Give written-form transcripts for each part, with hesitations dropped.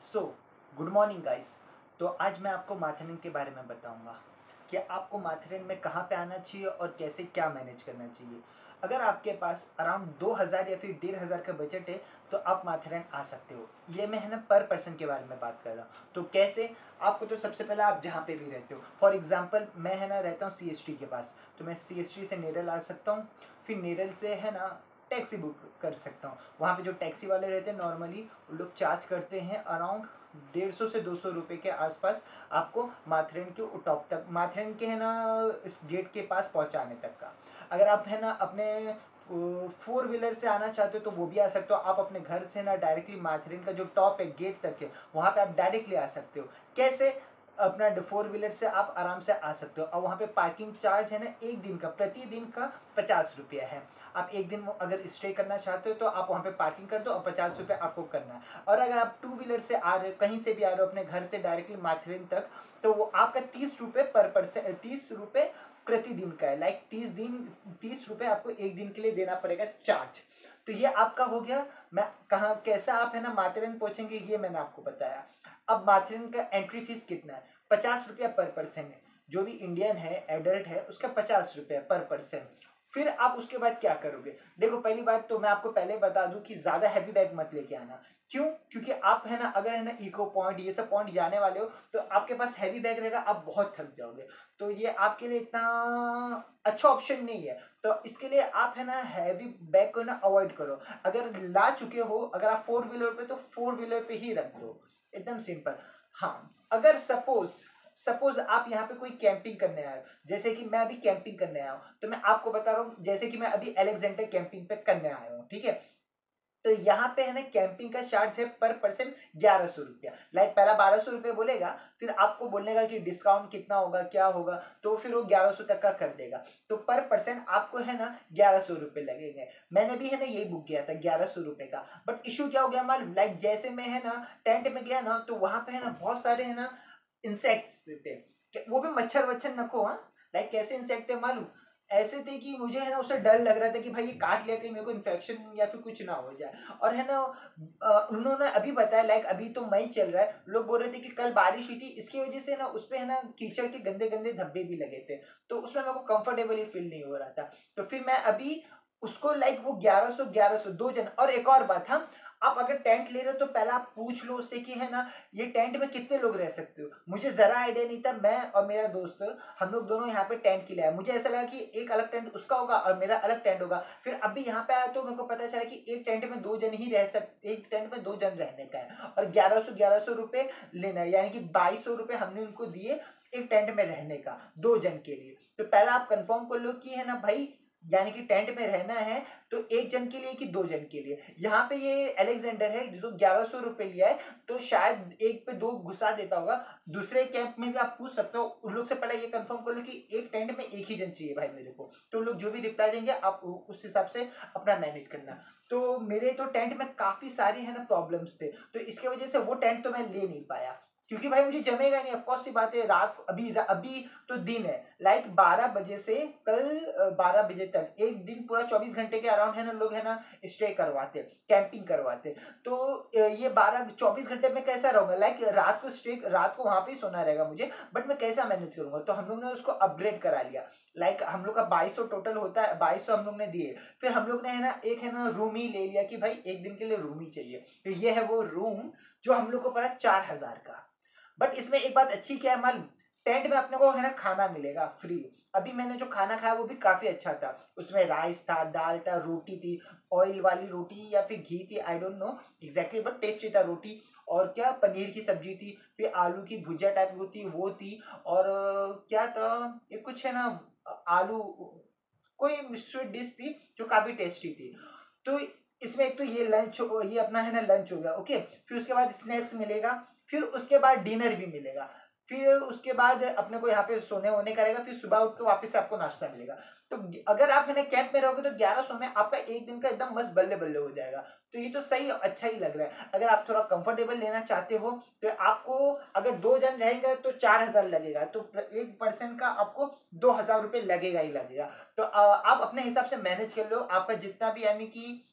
So good morning guys. तो आज मैं आपको माथेरन के बारे में बताऊंगा कि आपको माथेरन में कहाँ पे आना चाहिए और कैसे क्या मैनेज करना चाहिए। अगर आपके पास अराउंड 2000 या फिर 1500 का बजट है तो आप माथेरन आ सकते हो। ये मैं है ना पर पर्सन के बारे में बात कर रहा हूँ। तो कैसे आपको, तो सबसे पहले आप जहाँ पे भी रहते हो, फॉर एग्जाम्पल मैं है ना रहता हूँ CST के पास, तो मैं CST से नेरल आ सकता हूँ। फिर नेरल से है ना टैक्सी बुक कर सकता हूँ। वहाँ पे जो टैक्सी वाले रहते हैं नॉर्मली वो लोग चार्ज करते हैं अराउंड 150 से 200 रुपये के आसपास आपको माथेरन के टॉप तक, माथेरन के है ना इस गेट के पास पहुँचाने तक का। अगर आप है ना अपने 4 व्हीलर से आना चाहते हो तो वो भी आ सकते हो। आप अपने घर से ना डायरेक्टली माथेरन का जो टॉप है गेट तक है वहाँ पे आप डायरेक्टली आ सकते हो। कैसे? अपना 4 व्हीलर से आप आराम से आ सकते हो और वहाँ पे पार्किंग चार्ज है ना एक दिन का, प्रतिदिन का 50 रुपया है। आप एक दिन अगर स्टे करना चाहते हो तो आप वहाँ पे पार्किंग कर दो और 50 रुपये आपको करना है। और अगर आप 2 व्हीलर से आ रहे हो, कहीं से भी आ रहे हो अपने घर से डायरेक्टली माथेरन तक, तो वो आपका 30 रुपये पर पर्सन, 30 रुपये प्रतिदिन का है। लाइक 30 रुपये आपको एक दिन के लिए देना पड़ेगा चार्ज। तो ये आपका हो गया। मैं कहाँ कैसा आप है ना माथेरन पहुंचेंगे ये मैंने आपको बताया। अब माथेरन का एंट्री फीस कितना है? 50 रुपया पर पर्सन है। जो भी इंडियन है एडल्ट है उसका 50 रुपया पर पर्सन। फिर आप उसके बाद क्या करोगे? देखो, पहली बात तो मैं आपको पहले बता दूं कि ज्यादा हैवी बैग मत लेके आना। क्यों? क्योंकि आप है ना अगर है ना इको पॉइंट ये सब पॉइंट जाने वाले हो तो आपके पास हैवी बैग रहेगा, आप बहुत थक जाओगे। तो ये आपके लिए इतना अच्छा ऑप्शन नहीं है। तो इसके लिए आप है ना हैवी बैग को ना अवॉइड करो। अगर ला चुके हो, अगर आप 4 व्हीलर पे, तो 4 व्हीलर पे ही रख दो। एकदम सिंपल। हाँ, अगर सपोज सपोज आप यहाँ पे कोई कैंपिंग करने आए हो, जैसे कि मैं अभी कैंपिंग करने आया हूँ, तो मैं आपको बता रहा हूँ जैसे कि मैं अभी अलेक्जेंडर कैंपिंग पे करने आया हूँ, ठीक है। तो यहाँ पे है ना कैंपिंग का चार्ज है पर पर्सन 1100 रुपया। लाइक पहला 1200 रुपये बोलेगा, फिर आपको बोलने का कि डिस्काउंट कितना होगा क्या होगा, तो फिर वो 1100 तक का कर देगा। तो पर पर्सन आपको है ना 1100 रुपये लगेंगे। मैंने भी है ना यही बुक किया था 1100 रुपये का। बट इशू क्या हो गया मालूम? लाइक जैसे मैं है ना टेंट में गया ना तो वहां पे है ना बहुत सारे है ना इंसेक्ट्स थे। वो भी मच्छर वच्छर नको, हाँ। लाइक कैसे इंसेक्ट थे मालूम? ऐसे थे कि मुझे है ना उससे डर लग रहा था कि भाई ये काट लिया कहीं मेरे को इन्फेक्शन या फिर कुछ ना हो जाए। और है ना उन्होंने अभी बताया, लाइक अभी तो मई चल रहा है, लोग बोल रहे थे कि कल बारिश हुई थी, इसकी वजह से ना उस पे है ना कीचड़ के गंदे गंदे धब्बे भी लगे थे। तो उसमें मेरे को कंफर्टेबली फील नहीं हो रहा था। तो फिर मैं अभी उसको लाइक वो 1100 दो जन। और एक और बात, हम आप अगर टेंट ले रहे हो तो पहले आप पूछ लो उससे कि है ना ये टेंट में कितने लोग रह सकते हो। मुझे जरा आइडिया नहीं था। मैं और मेरा दोस्त हम लोग दोनों यहाँ पे टेंट के लिए आए। मुझे ऐसा लगा कि एक अलग टेंट उसका होगा और मेरा अलग टेंट होगा। फिर अभी यहाँ पे आया तो मेरे को पता चला कि एक टेंट में दो जन ही रह सकते, एक टेंट में दो जन रहने का है और 1100 रुपये लेना है, यानी कि 2200 रुपये हमने उनको दिए एक टेंट में रहने का 2 जन के लिए। तो पहले आप कंफर्म कर लो कि है ना भाई, यानी कि टेंट में रहना है तो एक जन के लिए कि 2 जन के लिए। यहाँ पे ये अलेक्जेंडर है जो 1100 रुपये लिया है, तो शायद एक पे 2 घुसा देता होगा। दूसरे कैंप में भी आप पूछ सकते हो उन लोग से, पहले ये कंफर्म कर लो कि एक टेंट में एक ही जन चाहिए भाई मेरे को। तो लोग जो भी रिप्लाई देंगे आप उस हिसाब से अपना मैनेज करना। तो मेरे तो टेंट में काफी सारी है ना प्रॉब्लम्स थे, तो इसके वजह से वो टेंट तो मैं ले नहीं पाया, क्योंकि भाई मुझे जमेगा नहीं। ऑफकोर्स सी बात है, रात अभी तो दिन है। लाइक 12 बजे से कल 12 बजे तक एक दिन पूरा 24 घंटे के अराउंड है ना लोग है ना स्टे करवाते, कैंपिंग करवाते। तो ये 12 24 घंटे में कैसा रहूंगा? लाइक रात को वहां पे ही सोना रहेगा मुझे, बट मैं कैसा मैनेज करूंगा? तो हम लोग ने उसको अपग्रेड करा लिया। लाइक हम लोग का 2200 टोटल होता है, 2200 हम लोग ने दिए। फिर हम लोग ने है ना एक है ना रूम ही ले लिया कि भाई एक दिन के लिए रूम ही चाहिए। तो ये है वो रूम जो हम लोग को पड़ा 4000 का। बट इसमें एक बात अच्छी क्या है मालूम? टेंट में अपने को है ना खाना मिलेगा फ्री। अभी मैंने जो खाना खाया वो भी काफी अच्छा था। उसमें राइस था, दाल था, रोटी थी, ऑयल वाली रोटी या फिर घी थी, I don't know exactly, but tasty था रोटी। और क्या, पनीर की सब्जी थी, फिर आलू की भुजिया टाइप होती वो थी। और क्या था, ये कुछ है ना आलू, कोई स्वीट डिश थी जो काफी टेस्टी थी। तो इसमें एक तो ये लंच, ये अपना है ना लंच हो गया, ओके। फिर उसके बाद स्नैक्स मिलेगा, फिर उसके बाद डिनर भी मिलेगा, फिर उसके बाद अपने को यहाँ पे सोने वोने करेगा, फिर सुबह उठ के वापस से आपको नाश्ता मिलेगा। तो अगर आप है ना कैंप में रहोगे तो 1100 में आपका एक दिन का एकदम मस्त बल्ले बल्ले हो जाएगा। तो ये तो सही अच्छा ही लग रहा है। अगर आप थोड़ा कंफर्टेबल लेना चाहते हो तो आपको, अगर 2 जन रहेंगे तो 4000 लगेगा, तो एक पर्सन का आपको 2000 रुपये लगेगा ही लगेगा। तो आप अपने हिसाब से मैनेज कर लो, आपका जितना भी यानी कि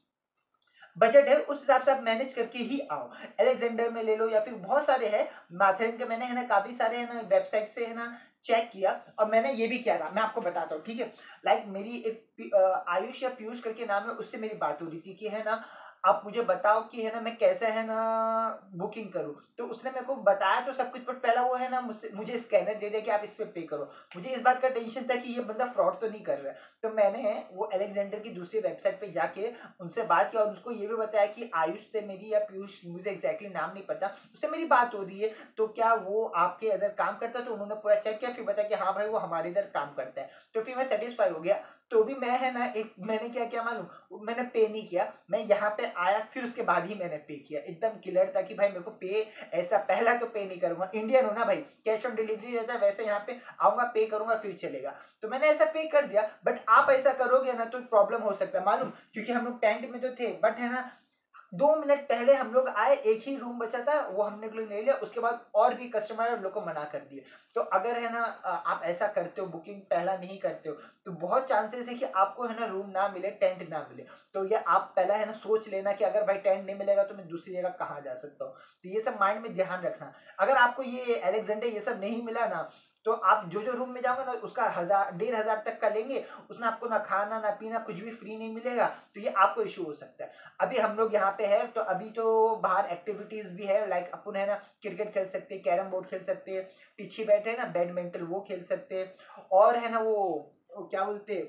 बजट है उस हिसाब से आप मैनेज करके ही आओ। अलेक्जेंडर में ले लो या फिर बहुत सारे हैं माथेरन के, मैंने है ना काफ़ी सारे है ना वेबसाइट से है ना चेक किया और मैंने ये भी किया था, मैं आपको बताता हूँ, ठीक है। लाइक मेरी एक आयुष या पीयूष करके नाम है, उससे मेरी बात हो रही थी कि है ना आप मुझे बताओ कि है ना मैं कैसे है ना बुकिंग करूँ। तो उसने मेरे को बताया तो सब कुछ, बट पहला वो है ना मुझे स्कैनर दे दिया कि आप इस पे पे करो। मुझे इस बात का टेंशन था कि ये बंदा फ्रॉड तो नहीं कर रहा है। तो मैंने वो अलेक्जेंडर की दूसरी वेबसाइट पे जाके उनसे बात किया और उसको ये भी बताया कि आयुष से मेरी या पीयूष, मुझे एग्जैक्टली नाम नहीं पता, उससे मेरी बात हो रही है, तो क्या वो आपके इधर काम करता है। तो उन्होंने पूरा चेक किया, फिर बताया कि हाँ भाई वो हमारे इधर काम करता है। तो फिर मैं सेटिस्फाई हो गया। तो भी मैं है ना एक मैंने क्या किया मालूम, मैंने पे नहीं किया, मैं यहाँ पे आया फिर उसके बाद ही मैंने पे किया। एकदम क्लियर था कि भाई मेरे को पे, ऐसा पहला तो पे नहीं करूंगा, इंडियन हो ना भाई, कैश ऑन डिलीवरी रहता है, वैसे यहाँ पे आऊंगा पे करूंगा फिर चलेगा। तो मैंने ऐसा पे कर दिया। बट आप ऐसा करोगे ना तो प्रॉब्लम हो सकता है मालूम, क्योंकि हम लोग टेंट में तो थे, बट है ना 2 मिनट पहले हम लोग आए, एक ही रूम बचा था वो हमने ले लिया, उसके बाद और भी कस्टमर लोग को मना कर दिए। तो अगर है ना आप ऐसा करते हो, बुकिंग पहला नहीं करते हो, तो बहुत चांसेस है कि आपको है ना रूम ना मिले, टेंट ना मिले। तो ये आप पहला है ना सोच लेना कि अगर भाई टेंट नहीं मिलेगा तो मैं दूसरी जगह कहाँ जा सकता हूँ। तो ये सब माइंड में ध्यान रखना। अगर आपको ये अलेक्जेंडर ये सब नहीं मिला ना, तो आप जो जो रूम में जाओगे ना उसका 1000 1500 तक का लेंगे, उसमें आपको ना खाना ना पीना कुछ भी फ्री नहीं मिलेगा। तो ये आपको इशू हो सकता है। अभी हम लोग यहाँ पे है तो अभी तो बाहर एक्टिविटीज भी है, लाइक अपन है ना क्रिकेट खेल सकते हैं, कैरम बोर्ड खेल सकते हैं, पीछे बैठे है ना बैडमिंटन वो खेल सकते हैं, और है ना वो क्या बोलते हैं,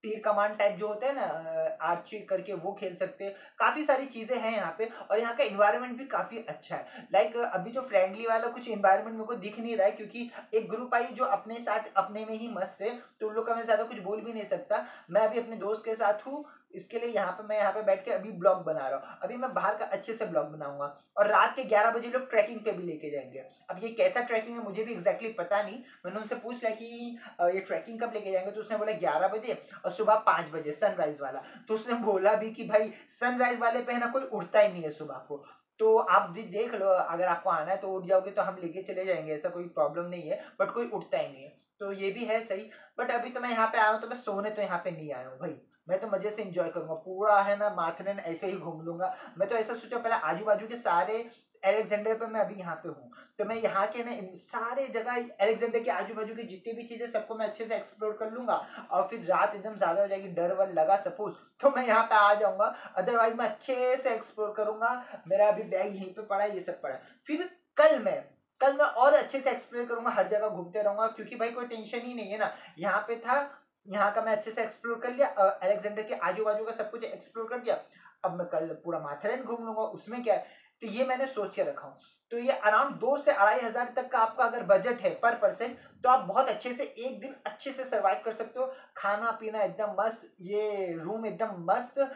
तीर कमान टाइप जो होता है ना आर्ची करके वो खेल सकते हैं। काफ़ी सारी चीज़ें हैं यहाँ पे, और यहाँ का इन्वायरमेंट भी काफ़ी अच्छा है। लाइक अभी जो फ्रेंडली वाला कुछ इन्वायरमेंट मेरे को दिख नहीं रहा है, क्योंकि एक ग्रुप आई जो अपने साथ अपने में ही मस्त है, तो उन लोग का मैं ज़्यादा कुछ बोल भी नहीं सकता। मैं अभी अपने दोस्त के साथ हूँ, इसके लिए यहाँ पे मैं यहाँ पे बैठ के अभी ब्लॉग बना रहा हूँ। अभी मैं बाहर का अच्छे से ब्लॉग बनाऊंगा, और रात के 11 बजे लोग ट्रैकिंग पे भी लेके जाएंगे। अब ये कैसा ट्रैकिंग है मुझे भी एग्जैक्टली पता नहीं। मैंने उनसे पूछ लिया कि ये ट्रैकिंग कब लेके जाएंगे, तो उसने बोला 11 बजे और सुबह 5 बजे सनराइज वाला। तो उसने बोला भी कि भाई सनराइज वाले पे है ना कोई उठता ही नहीं है सुबह को। तो आप देख लो, अगर आपको आना है तो उठ जाओगे तो हम लेके चले जाएंगे, ऐसा कोई प्रॉब्लम नहीं है, बट कोई उठता ही नहीं है। तो ये भी है सही। बट अभी तो मैं यहाँ पे आया हूँ, तो मैं सोने तो यहाँ पे नहीं आया हूँ भाई। मैं तो मजे से एंजॉय करूंगा पूरा है ना, माथेरन ऐसे ही घूम लूंगा। मैं तो ऐसा सोचा पहले आजू बाजू के सारे अलेक्जेंडर पे मैं अभी यहाँ पे हूँ, तो मैं यहाँ के ना इन सारे जगह अलेक्जेंडर के आजू बाजू की जितनी भी चीजें सबको मैं अच्छे से एक्सप्लोर कर लूंगा। और फिर रात एकदम ज्यादा हो जाएगी, डर वर लगा सपोज, तो मैं यहाँ पे आ जाऊंगा। अदरवाइज मैं अच्छे से एक्सप्लोर करूंगा। मेरा अभी बैग यहीं पे पड़ा है, ये सब पड़ा है। फिर कल मैं और अच्छे से एक्सप्लोर करूंगा, हर जगह घूमते रहूंगा, क्योंकि भाई कोई टेंशन ही नहीं है ना। यहाँ पे था, यहाँ का मैं अच्छे से एक्सप्लोर कर लिया, अलेक्जेंडर के आजू बाजू का सब कुछ एक्सप्लोर कर दिया। अब मैं कल पूरा माथेरन घूम लूंगा, उसमें क्या है। तो ये मैंने सोच के रखा हूँ। तो ये अराउंड 2 से 2500 तक का आपका अगर बजट है पर पर्सन, तो आप बहुत अच्छे से एक दिन अच्छे से सरवाइव कर सकते हो। खाना पीना एकदम मस्त, ये रूम एकदम मस्त,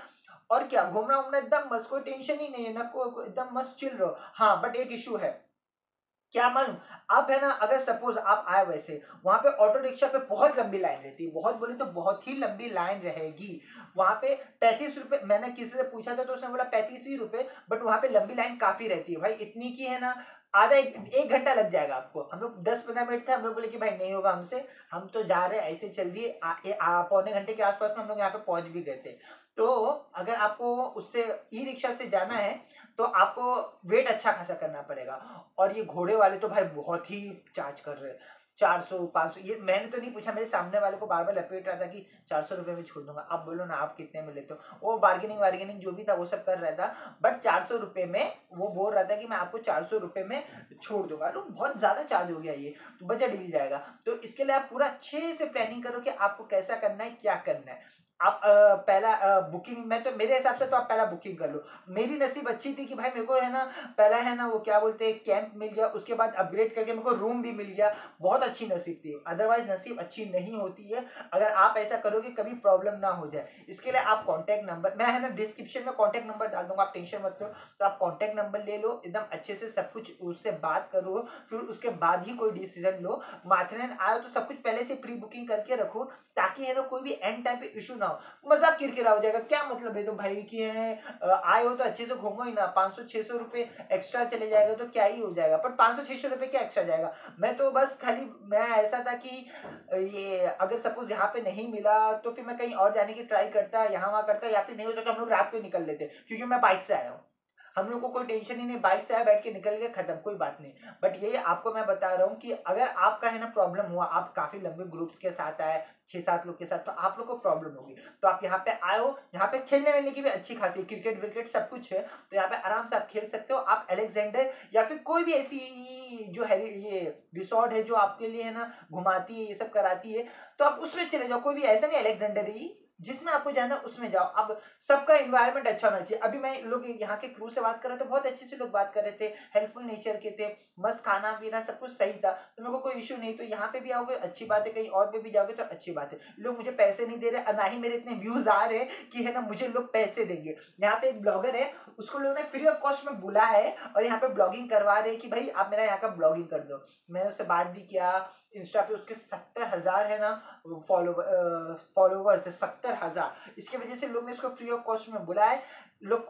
और क्या घूमना उमना एकदम मस्त, कोई टेंशन ही नहीं है ना, एकदम मस्त चिल रहो। हाँ बट एक इशू है, क्या मालूम, आप है ना अगर सपोज आप आए वैसे, वहां पे ऑटो रिक्शा पे बहुत लंबी लाइन रहती है, बहुत बोले तो बहुत ही लंबी लाइन रहेगी। वहां पे 35 रुपए, मैंने किसी से पूछा था तो उसने बोला 35 ही रुपए, बट वहां पे लंबी लाइन काफी रहती है भाई, इतनी की है ना आधा एक घंटा लग जाएगा आपको। हम लोग 10 15 मिनट थे, हम लोग बोले कि भाई नहीं होगा हमसे, हम तो जा रहे हैं ऐसे चल दिए, पौने घंटे के आसपास में हम लोग यहाँ पे पहुंच भी गए थे। तो अगर आपको उससे ई रिक्शा से जाना है, तो आपको वेट अच्छा खासा करना पड़ेगा। और ये घोड़े वाले तो भाई बहुत ही चार्ज कर रहे हैं, 400 500। ये मैंने तो नहीं पूछा, मेरे सामने वाले को बार बार लपेट रहा था कि 400 रुपये में छोड़ दूंगा। आप बोलो ना आप कितने में लेते हो, वो बार्गेनिंग वार्गेनिंग जो भी था वो सब कर रहा था, बट 400 रुपये में वो बोल रहा था कि मैं आपको 400 रुपये में छोड़ दूंगा। तो बहुत ज्यादा चार्ज हो गया, ये तो बजट हिल जाएगा। तो इसके लिए आप पूरा अच्छे से प्लानिंग करो कि आपको कैसा करना है, क्या करना है। आप पहला बुकिंग, मैं तो मेरे हिसाब से तो आप पहला बुकिंग कर लो। मेरी नसीब अच्छी थी कि भाई मेरे को है ना पहला है ना वो क्या बोलते हैं कैंप मिल गया, उसके बाद अपग्रेड करके मेरे को रूम भी मिल गया। बहुत अच्छी नसीब थी, अदरवाइज नसीब अच्छी नहीं होती है। अगर आप ऐसा करोगे कभी प्रॉब्लम ना हो जाए, इसके लिए आप कॉन्टैक्ट नंबर, मैं है ना डिस्क्रिप्शन में कॉन्टैक्ट नंबर डाल दूंगा, आप टेंशन मत लो। तो आप कॉन्टैक्ट नंबर ले लो, एकदम अच्छे से सब कुछ उससे बात करो, फिर उसके बाद ही कोई डिसीजन लो। माथेरन आयो तो सब कुछ पहले से प्री बुकिंग करके रखो, ताकि है ना कोई भी एंड टाइम पे इशू ना हो, मजाक किरकिरा हो जाएगा। क्या मतलब है तो भाई कि है आए हो तो अच्छे से घूमो ही ना, 500-600 रुपए एक्स्ट्रा चले जाएगा तो क्या ही हो जाएगा, पर 500-600 रुपए क्या एक्स्ट्रा जाएगा। मैं तो बस खाली मैं ऐसा था कि ये अगर सपोज यहाँ पे नहीं मिला तो फिर मैं कहीं और जाने की ट्राई करता, यहाँ वहाँ करता, या फिर नहीं होता तो हम लोग रात को निकल लेते, क्योंकि मैं बाइक से आया हूँ, हम लोग को कोई टेंशन ही नहीं, बाइक से आया बैठ के निकल गए, खत्म, कोई बात नहीं। बट ये आपको मैं बता रहा हूँ कि अगर आपका है ना प्रॉब्लम हुआ, आप काफी लंबे ग्रुप्स के साथ आए, 6-7 लोग के साथ, तो आप लोग को प्रॉब्लम होगी। तो आप यहाँ पे आए हो, यहाँ पे खेलने वेलने की भी अच्छी खासी क्रिकेट विकेट सब कुछ है, तो यहाँ पे आराम से आप खेल सकते हो। आप अलेक्जेंडर या फिर कोई भी ऐसी जो है ये रिसोर्ट है जो आपके लिए है ना घुमाती है, ये सब कराती है, तो आप उसमें चले जाओ। कोई भी ऐसा नहीं अलेक्जेंडर ही, जिसमें आपको जाना उसमें जाओ। अब सबका इन्वायरमेंट अच्छा होना चाहिए। अभी मैं लोग यहाँ के क्रू से बात कर रहे थे, बहुत अच्छे से लोग बात कर रहे थे, हेल्पफुल नेचर के थे, मस्त खाना पीना सब कुछ सही था, तो मेरे को कोई इशू नहीं। तो यहाँ पे भी आओगे अच्छी बात है, कहीं और पे भी जाओगे तो अच्छी बात है। लोग मुझे पैसे नहीं दे रहे और ना ही मेरे इतने व्यूज आ रहे हैं कि है ना मुझे लोग पैसे देंगे। यहाँ पे एक ब्लॉगर है, उसको लोगों ने फ्री ऑफ कॉस्ट में बुलाया है और यहाँ पे ब्लॉगिंग करवा रहे हैं कि भाई आप मेरा यहाँ का ब्लॉगिंग कर दो। मैंने उससे बात भी किया, इंस्टा पे उसके 70,000 है ना फॉलोवर्स है, 70,000। इसकी वजह से लोग ने इसको फ्री ऑफ कॉस्ट में बुलाया है। लोग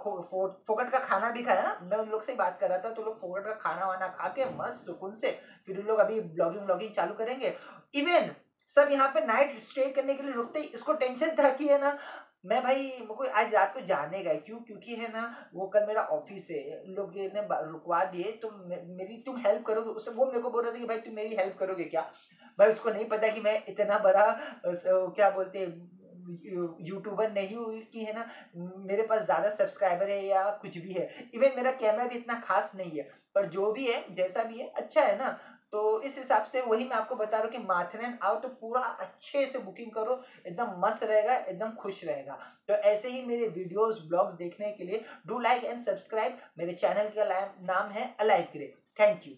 फोकट का खाना भी खाया, मैं उन लोग से बात कर रहा था, तो लोग फोकट का खाना वाना खा के मस्त सुकून से फिर उन लोग अभी ब्लॉगिंग व्लॉगिंग चालू करेंगे। इवन सब यहाँ पे नाइट स्टे करने के लिए रुकते, इसको टेंशन था कि है ना मैं भाई मुझको आज रात को जाने का, क्यों, क्योंकि है ना वो कल मेरा ऑफिस है, लोग ने रुकवा दिए, तो मेरी तुम हेल्प करोगे उससे। वो मेरे को बोल रहा था कि भाई तुम मेरी हेल्प करोगे क्या। भाई उसको नहीं पता कि मैं इतना बड़ा क्या बोलते हैं यूट्यूबर नहीं हुई कि है ना मेरे पास ज्यादा सब्सक्राइबर है या कुछ भी है। इवन मेरा कैमरा भी इतना खास नहीं है, पर जो भी है जैसा भी है अच्छा है ना। तो इस हिसाब से वही मैं आपको बता रहा हूँ कि माथेरन आओ तो पूरा अच्छे से बुकिंग करो, एकदम मस्त रहेगा, एकदम खुश रहेगा। तो ऐसे ही मेरे वीडियोस ब्लॉग्स देखने के लिए डू लाइक एंड सब्सक्राइब। मेरे चैनल का नाम है अलाइव ग्रे। Thank you.